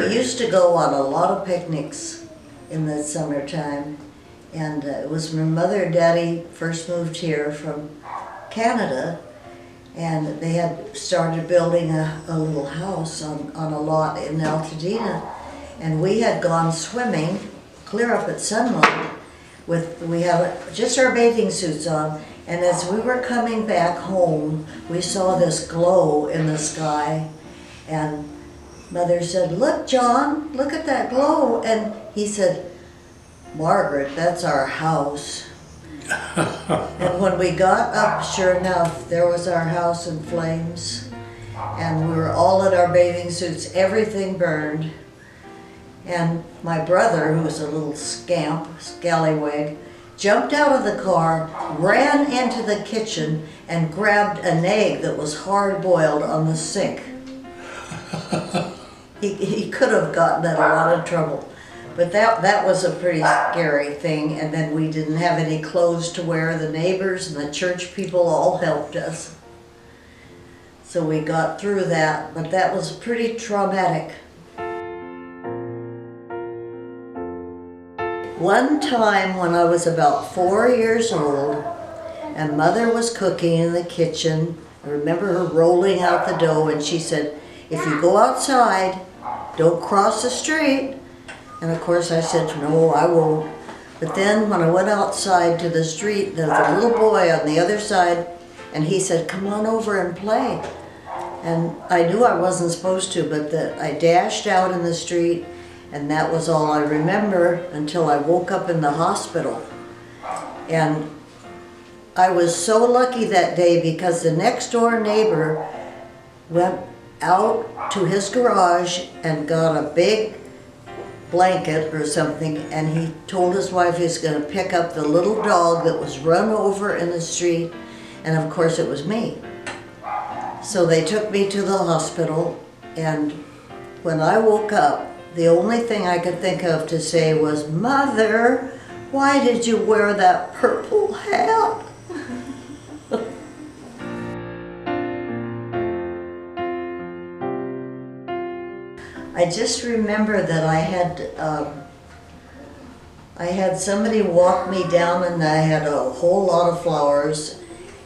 We used to go on a lot of picnics in the summertime, and it was when Mother and Daddy first moved here from Canada, and they had started building a little house on a lot in Altadena, and we had gone swimming clear up at sunlight we had just our bathing suits on, and as we were coming back home, we saw this glow in the sky, and Mother said, "Look, John, look at that glow," and he said, "Margaret, that's our house." And when we got up, sure enough, there was our house in flames, and we were all in our bathing suits, everything burned. And my brother, who was a little scallywag, jumped out of the car, ran into the kitchen, and grabbed an egg that was hard-boiled on the sink. He could have gotten in a lot of trouble. But that was a pretty scary thing, and then we didn't have any clothes to wear. The neighbors and the church people all helped us. So we got through that, but that was pretty traumatic. One time when I was about 4 years old, and Mother was cooking in the kitchen, I remember her rolling out the dough, and she said, "If you go outside, don't cross the street." And of course I said, "No, I won't." But then when I went outside to the street, there was a little boy on the other side, and he said, "Come on over and play." And I knew I wasn't supposed to, but I dashed out in the street, and that was all I remember until I woke up in the hospital. And I was so lucky that day because the next door neighbor went out to his garage and got a big blanket or something, and he told his wife he was going to pick up the little dog that was run over in the street, and of course it was me. So they took me to the hospital, and when I woke up, the only thing I could think of to say was, "Mother, why did you wear that purple hat?" I just remember that I had somebody walk me down, and I had a whole lot of flowers,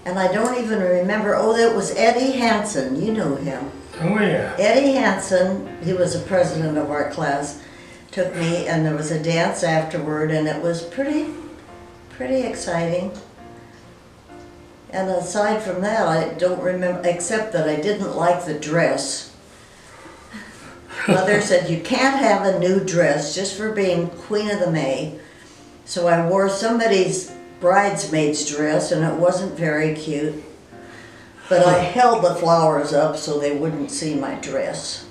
and I don't even remember. Oh, that was Eddie Hansen. You know him. Oh yeah. Eddie Hansen, he was the president of our class, took me, and there was a dance afterward, and it was pretty exciting. And aside from that, I don't remember, except that I didn't like the dress. Mother said, "You can't have a new dress just for being Queen of the May." So I wore somebody's bridesmaid's dress, and it wasn't very cute. But I held the flowers up so they wouldn't see my dress.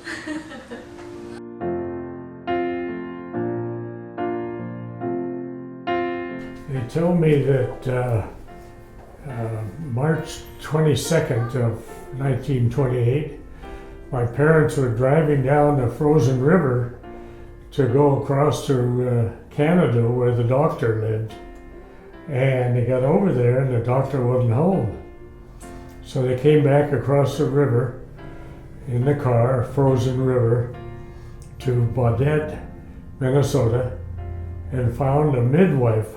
They told me that March 22nd of 1928, my parents were driving down the frozen river to go across to Canada where the doctor lived. And they got over there and the doctor wasn't home. So they came back across the river in the car, frozen river, to Baudette, Minnesota, and found a midwife.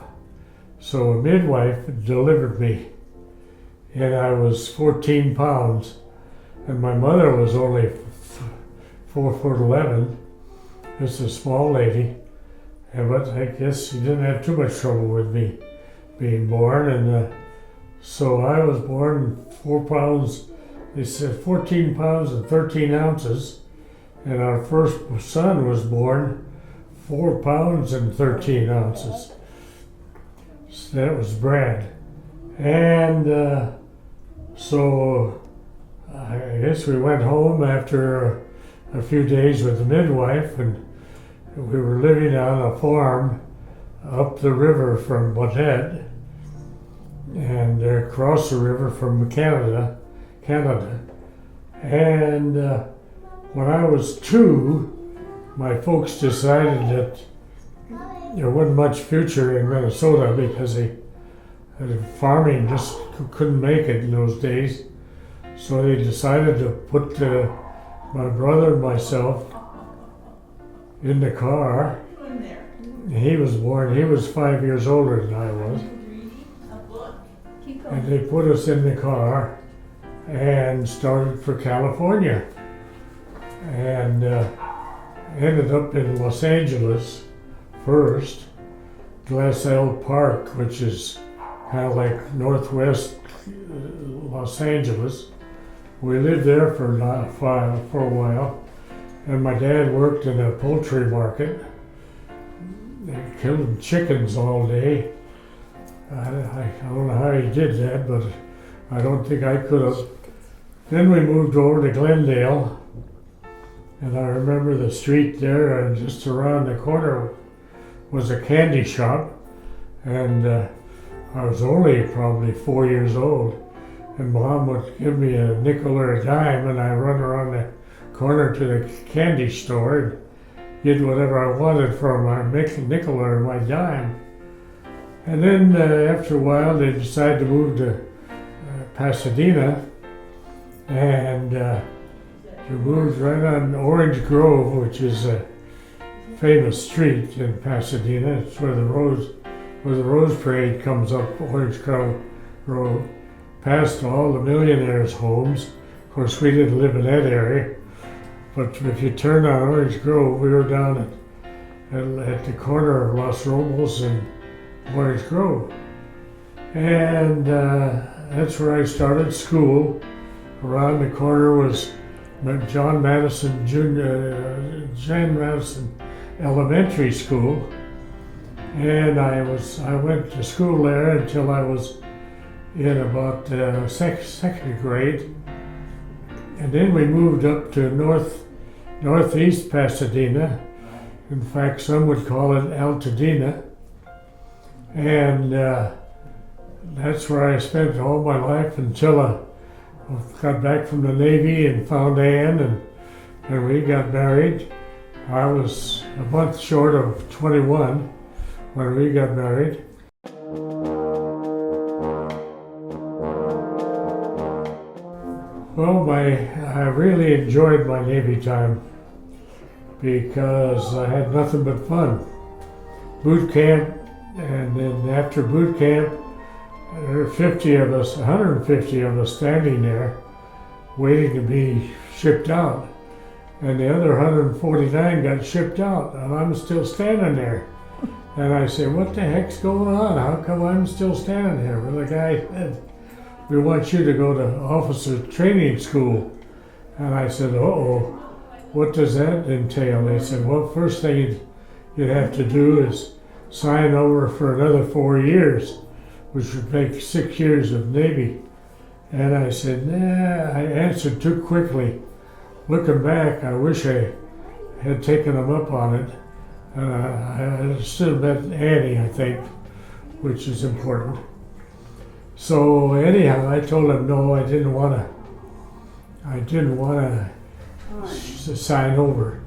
So a midwife delivered me, and I was 14 pounds, and my mother was only 4'11", just a small lady, but I guess she didn't have too much trouble with me being born, and so I was born 4 pounds, they said 14 pounds and 13 ounces, and our first son was born 4 pounds and 13 ounces. So that was Brad. And so I guess we went home after a few days with the midwife, and we were living on a farm up the river from Baudette and across the river from Canada. And when I was 2, my folks decided that there wasn't much future in Minnesota because farming just couldn't make it in those days. So they decided to put my brother and myself in the car. He was 5 years older than I was. And they put us in the car and started for California. And ended up in Los Angeles first, Glass Elk Park, which is kind of like northwest Los Angeles. We lived there for a while, and my dad worked in a poultry market. They killed chickens all day. I don't know how he did that, but I don't think I could have. Then we moved over to Glendale, and I remember the street there, and just around the corner was a candy shop, and I was only probably 4 years old, and Mom would give me a nickel or a dime, and I'd run around the corner to the candy store and get whatever I wanted for my nickel or my dime. And then after a while, they decided to move to Pasadena, and we moved right on Orange Grove, which is a famous street in Pasadena. It's where the Rose Parade comes up, Orange Grove Road, past all the millionaires' homes. Of course, we didn't live in that area, but if you turn on Orange Grove, we were down at the corner of Los Romos and Orange Grove. And that's where I started school. Around the corner was John Madison Elementary School, and I went to school there until I was in about second grade, and then we moved up to northeast Pasadena. In fact, some would call it Altadena, and that's where I spent all my life until I got back from the Navy and found Ann, and we got married. I was a month short of 21 when we got married. Well, I really enjoyed my Navy time because I had nothing but fun. Boot camp, and then after boot camp, there were 150 of us standing there waiting to be shipped out. And the other 149 got shipped out, and I'm still standing there. And I said, what the heck's going on? How come I'm still standing here? Well, the guy said, we want you to go to officer training school. And I said, uh-oh, what does that entail? They said, well, first thing you'd have to do is sign over for another 4 years, which would make 6 years of Navy. And I said, nah, I answered too quickly. Looking back, I wish I had taken them up on it. I still met Annie, I think, which is important. So anyhow, I told him no, I didn't want to sign over.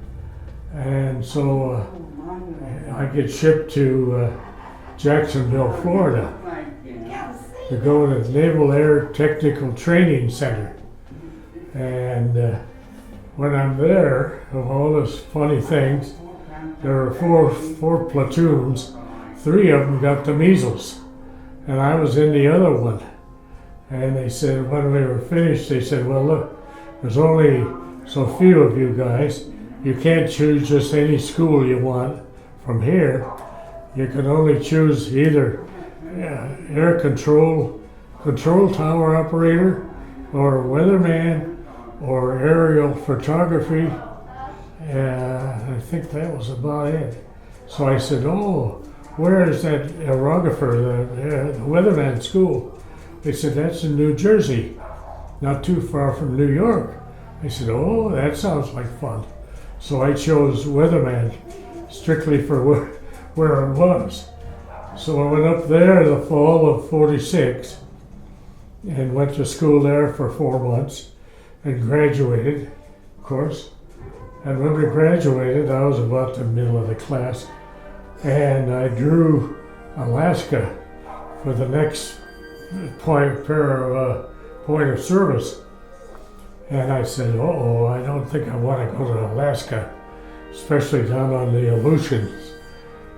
And so I get shipped to Jacksonville, Florida, to go to the Naval Air Technical Training Center. And when I'm there, of all those funny things, there were four platoons. 3 of them got the measles, and I was in the other one. And they said, when we were finished, they said, well, look, there's only so few of you guys. You can't choose just any school you want from here. You can only choose either air control tower operator, or weatherman, or aerial photography. I think that was about it. So I said, oh, where is that aerographer, the weatherman school? They said, that's in New Jersey, not too far from New York. I said, oh, that sounds like fun. So I chose weatherman strictly for where it was. So I went up there in the fall of '46 and went to school there for 4 months and graduated, of course. And when we graduated, I was about the middle of the class, and I drew Alaska for the next point of service. And I said, uh-oh, I don't think I want to go to Alaska. especially down on the Aleutians.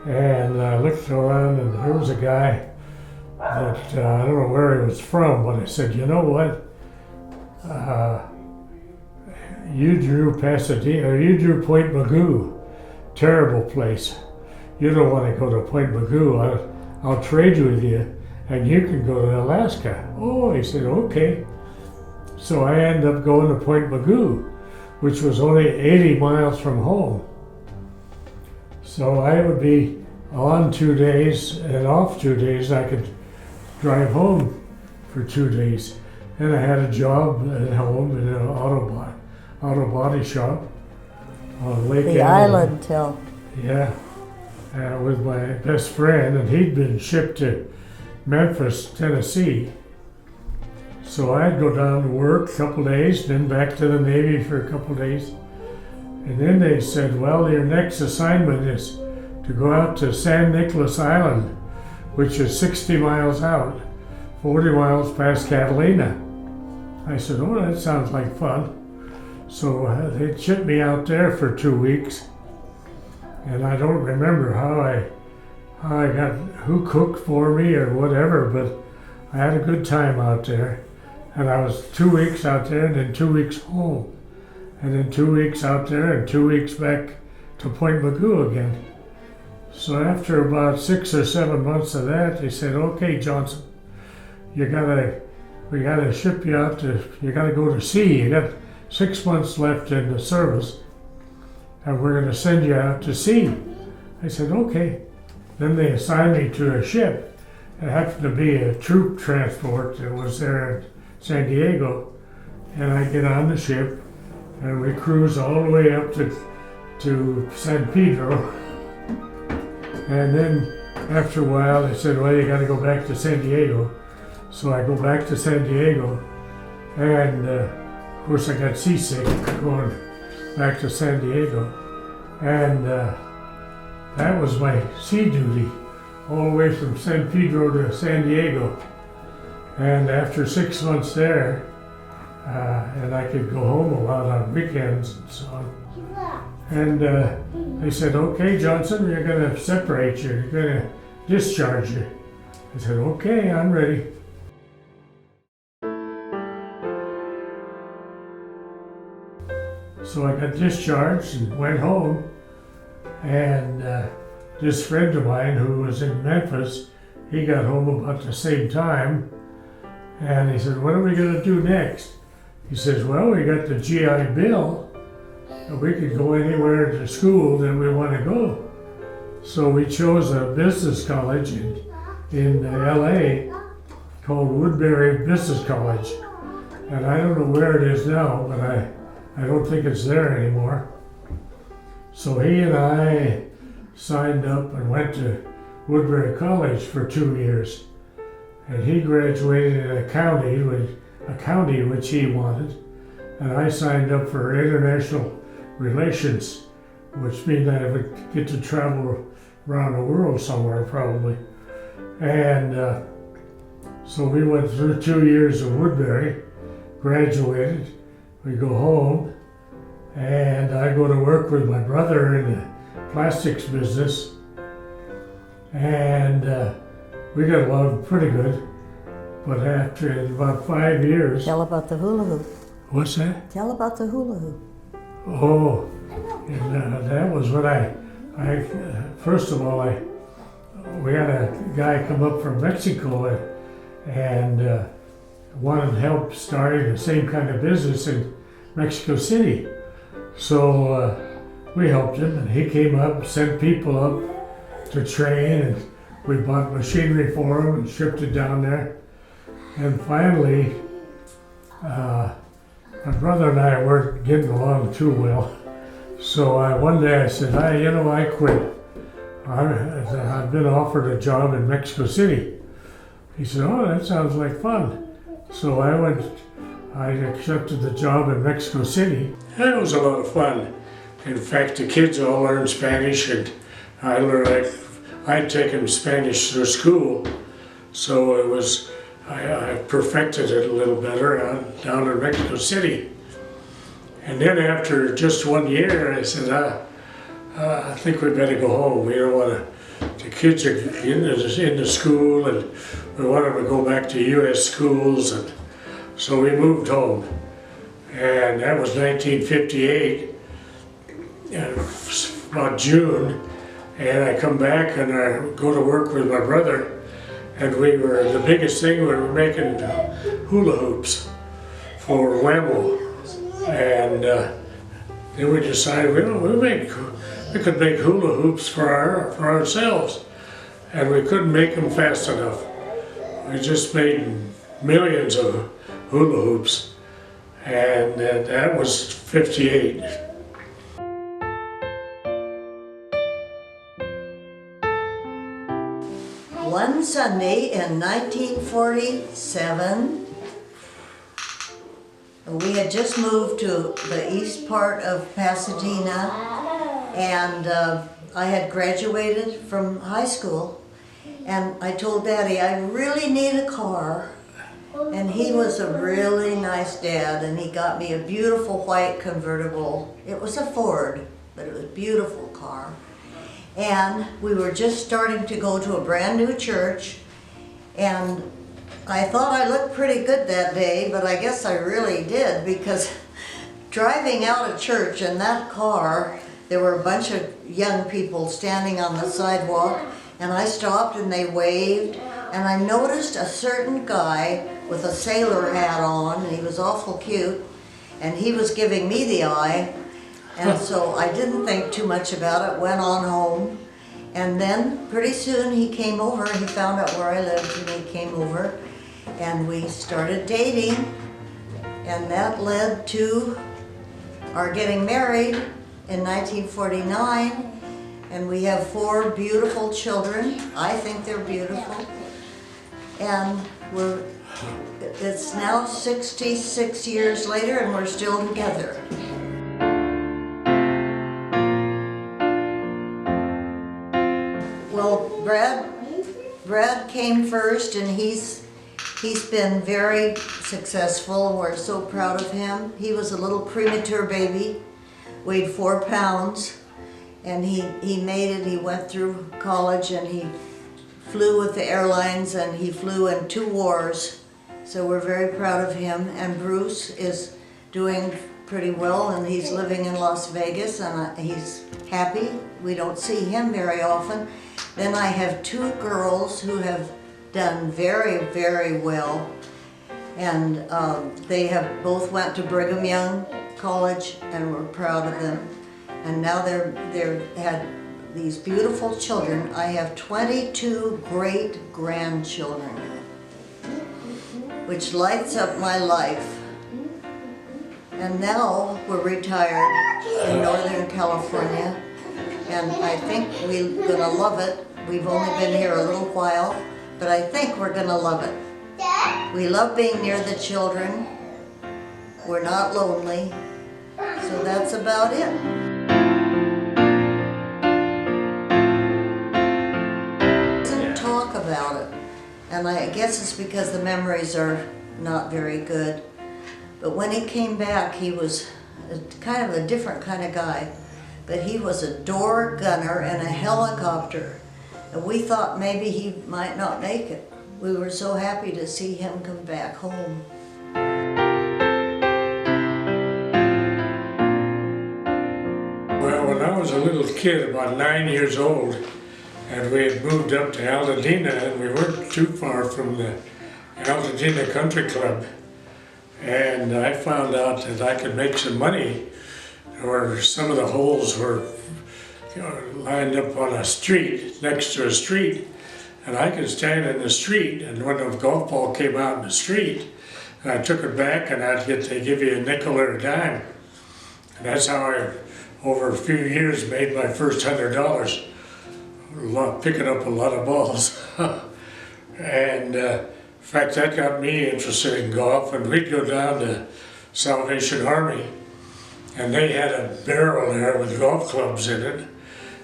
And I looked around and there was a guy that I don't know where he was from, but I said, you know what? You drew Pasadena, or you drew Point Mugu. Terrible place. You don't want to go to Point Mugu. I'll trade with you, and you can go to Alaska. Oh, he said, okay. So I ended up going to Point Mugu, which was only 80 miles from home. So I would be on 2 days and off 2 days. I could drive home for 2 days. And I had a job at home in an auto body shop on Lake The island till. Yeah, with my best friend, and he'd been shipped to Memphis, Tennessee. So I'd go down to work a couple days, then back to the Navy for a couple days. And then they said, well, your next assignment is to go out to San Nicolas Island, which is 60 miles out, 40 miles past Catalina. I said, oh, that sounds like fun. So they shipped me out there for 2 weeks. And I don't remember how I got, who cooked for me or whatever, but I had a good time out there. And I was 2 weeks out there and then 2 weeks home. And then 2 weeks out there and 2 weeks back to Point Mugu again. So after about 6 or 7 months of that, they said, okay, Johnson, we gotta ship you out you gotta go to sea. You got 6 months left in the service, and we're gonna send you out to sea. I said, okay. Then they assigned me to a ship. It happened to be a troop transport that was there in San Diego. And I get on the ship, and we cruise all the way up to San Pedro. And then after a while, they said, well, you gotta go back to San Diego. So I go back to San Diego, and of course I got seasick going back to San Diego. And that was my sea duty, all the way from San Pedro to San Diego. And after 6 months there, and I could go home a lot on weekends and so on. And they said, okay, Johnson, we're gonna separate you, you're gonna discharge you. I said, okay, I'm ready. So I got discharged and went home, and this friend of mine who was in Memphis, he got home about the same time, and he said, what are we gonna do next? He says, well, we got the GI Bill, and we could go anywhere to school that we want to go. So we chose a business college in LA called Woodbury Business College. And I don't know where it is now, but I don't think it's there anymore. So he and I signed up and went to Woodbury College for 2 years. And he graduated in accounting which he wanted. And I signed up for international relations, which means I would get to travel around the world somewhere probably. And so we went through 2 years of Woodbury, graduated, we go home, and I go to work with my brother in the plastics business, and we got along pretty good. But after about 5 years... Tell about the hula hoop. What's that? Tell about the hula hoop. Oh, and that was when first of all, we had a guy come up from Mexico and wanted help starting the same kind of business in Mexico City. So we helped him, and he came up, sent people up to train, and we bought machinery for him and shipped it down there. And finally, my brother and I weren't getting along too well. So one day I said, I quit. I've been offered a job in Mexico City. He said, oh, that sounds like fun. So I accepted the job in Mexico City. It was a lot of fun. In fact, the kids all learned Spanish, and I'd taken Spanish through school. So it was, I perfected it a little better down in Mexico City. And then after just 1 year, I said, I think we better go home. We don't want to, the kids are into school and we want them to go back to U.S. schools, and so we moved home. And that was 1958, and about June, and I come back and I go to work with my brother, and the biggest thing, we were making hula hoops for Whammo. And then we decided we could make hula hoops for ourselves, and we couldn't make them fast enough. We just made millions of hula hoops, and that was 58. One Sunday in 1947, we had just moved to the east part of Pasadena, and I had graduated from high school, and I told Daddy, I really need a car. And he was a really nice dad, and he got me a beautiful white convertible. It was a Ford, but it was a beautiful car. And we were just starting to go to a brand new church, and I thought I looked pretty good that day, but I guess I really did, because driving out of church in that car, there were a bunch of young people standing on the sidewalk, and I stopped and they waved, and I noticed a certain guy with a sailor hat on, and he was awful cute, and he was giving me the eye. And so I didn't think too much about it, went on home. And then pretty soon he came over, he found out where I lived, and he came over and we started dating. And that led to our getting married in 1949. And we have 4 beautiful children. I think they're beautiful. And it's now 66 years later and we're still together. Well, Brad came first, and he's been very successful, and we're so proud of him. He was a little premature baby, weighed 4 pounds, and he made it. He went through college, and he flew with the airlines, and he flew in 2 wars. So we're very proud of him. And Bruce is doing pretty well, and he's living in Las Vegas, and he's happy. We don't see him very often. Then I have 2 girls who have done very, very well, and they have both went to Brigham Young College, and we're proud of them. And now they're had these beautiful children. I have 22 great grandchildren, which lights up my life. And now we're retired in Northern California, and I think we're gonna love it. We've only been here a little while, but I think we're gonna love it. We love being near the children. We're not lonely. So that's about it. Doesn't talk about it. And I guess it's because the memories are not very good. But when he came back, he was kind of a different kind of guy. But he was a door gunner in a helicopter. And we thought maybe he might not make it. We were so happy to see him come back home. Well, when I was a little kid, about 9 years old, and we had moved up to Altadena, and we weren't too far from the Altadena Country Club. And I found out that I could make some money, or some of the holes were lined up on a street, next to a street, and I could stand in the street, and when the golf ball came out in the street, and I took it back, and they give you a nickel or a dime. And that's how I, over a few years, made my first $100, picking up a lot of balls. And in fact, that got me interested in golf, and we'd go down to Salvation Army, and they had a barrel there with golf clubs in it,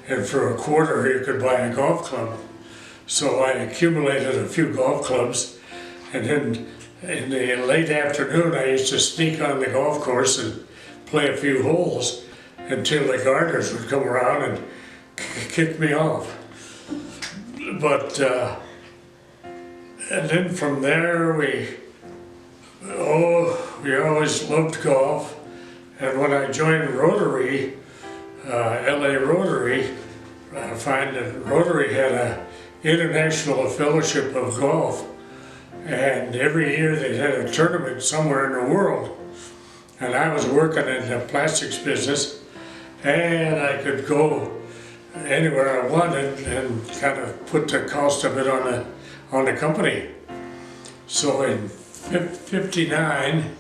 and for $25 you could buy a golf club. So I accumulated a few golf clubs, and then in the late afternoon I used to sneak on the golf course and play a few holes, until the gardeners would come around and kick me off. But, and then from there we always loved golf. And when I joined Rotary, LA Rotary, I find that Rotary had a international fellowship of golf. And every year they had a tournament somewhere in the world. And I was working in the plastics business, and I could go anywhere I wanted and kind of put the cost of it on the company. So in '59,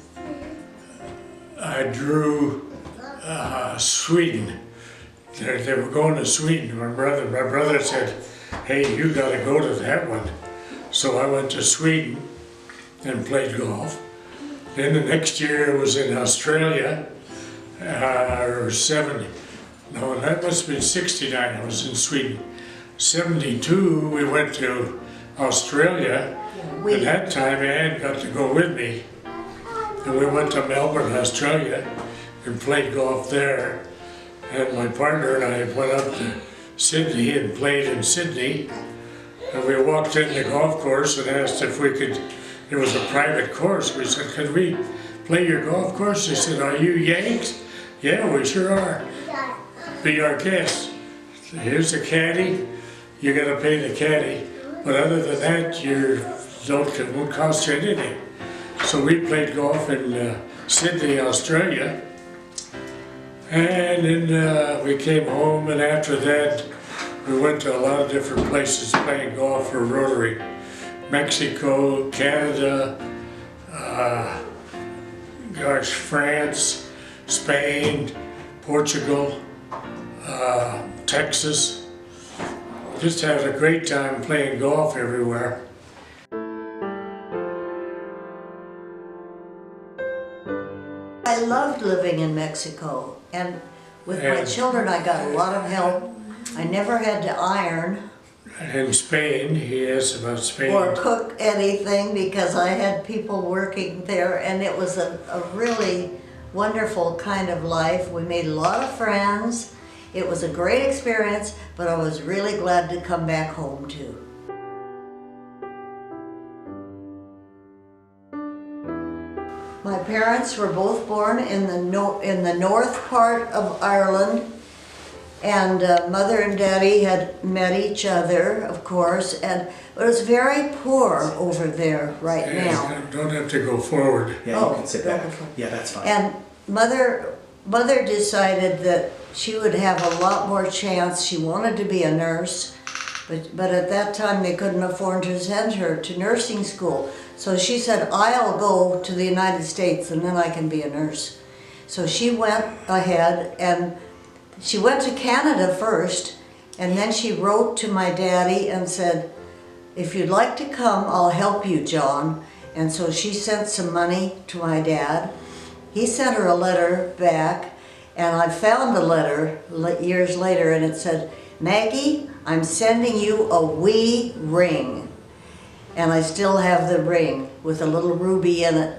I drew Sweden. They were going to Sweden. My brother said, "Hey, you got to go to that one." So I went to Sweden and played golf. Then the next year it was in Australia, or 70. No, that must have been 69. I was in Sweden. 72, we went to Australia. At that time, Ann got to go with me. And we went to Melbourne, Australia, and played golf there. And my partner and I went up to Sydney and played in Sydney. And we walked in the golf course and asked if we could, it was a private course. We said, "Could we play your golf course?" They said, "Are you Yanks?" "Yeah, we sure are. Be our guest. Here's the caddy. You gotta pay the caddy. But other than that, it won't cost you anything." So we played golf in Sydney, Australia. And then we came home, and after that, we went to a lot of different places playing golf for Rotary. Mexico, Canada, France, Spain, Portugal, Texas. Just had a great time playing golf everywhere. I loved living in Mexico, and with my children I got a lot of help. I never had to iron In Spain, he asked about Spain. or cook anything because I had people working there, and it was a really wonderful kind of life. We made a lot of friends. It was a great experience, but I was really glad to come back home too. My parents were both born in the north part of Ireland, and Mother and Daddy had met each other, of course, and it was very poor over there right now. Don't have to go forward. Yeah, you can sit back. wonderful. Yeah, that's fine. And Mother decided that she would have a lot more chance. She wanted to be a nurse, but at that time they couldn't afford to send her to nursing school. So she said, "I'll go to the United States and then I can be a nurse." So she went ahead, and she went to Canada first, and then she wrote to my daddy and said, "If you'd like to come, I'll help you, John." And so she sent some money to my dad. He sent her a letter back, and I found the letter years later, and it said, "Maggie, I'm sending you a wee ring." And I still have the ring with a little ruby in it.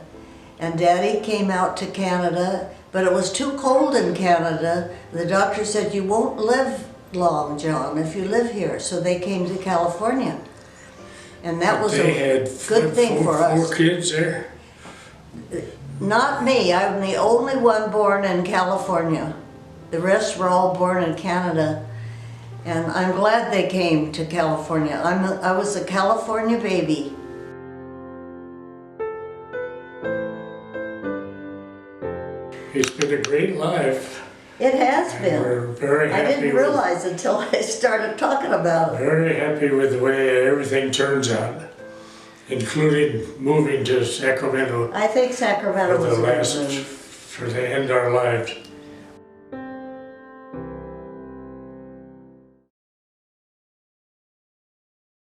And Daddy came out to Canada, but it was too cold in Canada. The doctor said, "You won't live long, John, if you live here." So they came to California. And that was a good thing for us. 4 kids there? Not me. I'm the only one born in California. The rest were all born in Canada. And I'm glad they came to California. I was a California baby. It's been a great life. It has And been. we're very I happy. didn't realize until I started talking about it. Very happy with the way everything turns out, including moving to Sacramento I think Sacramento was a good move. for the end of our lives.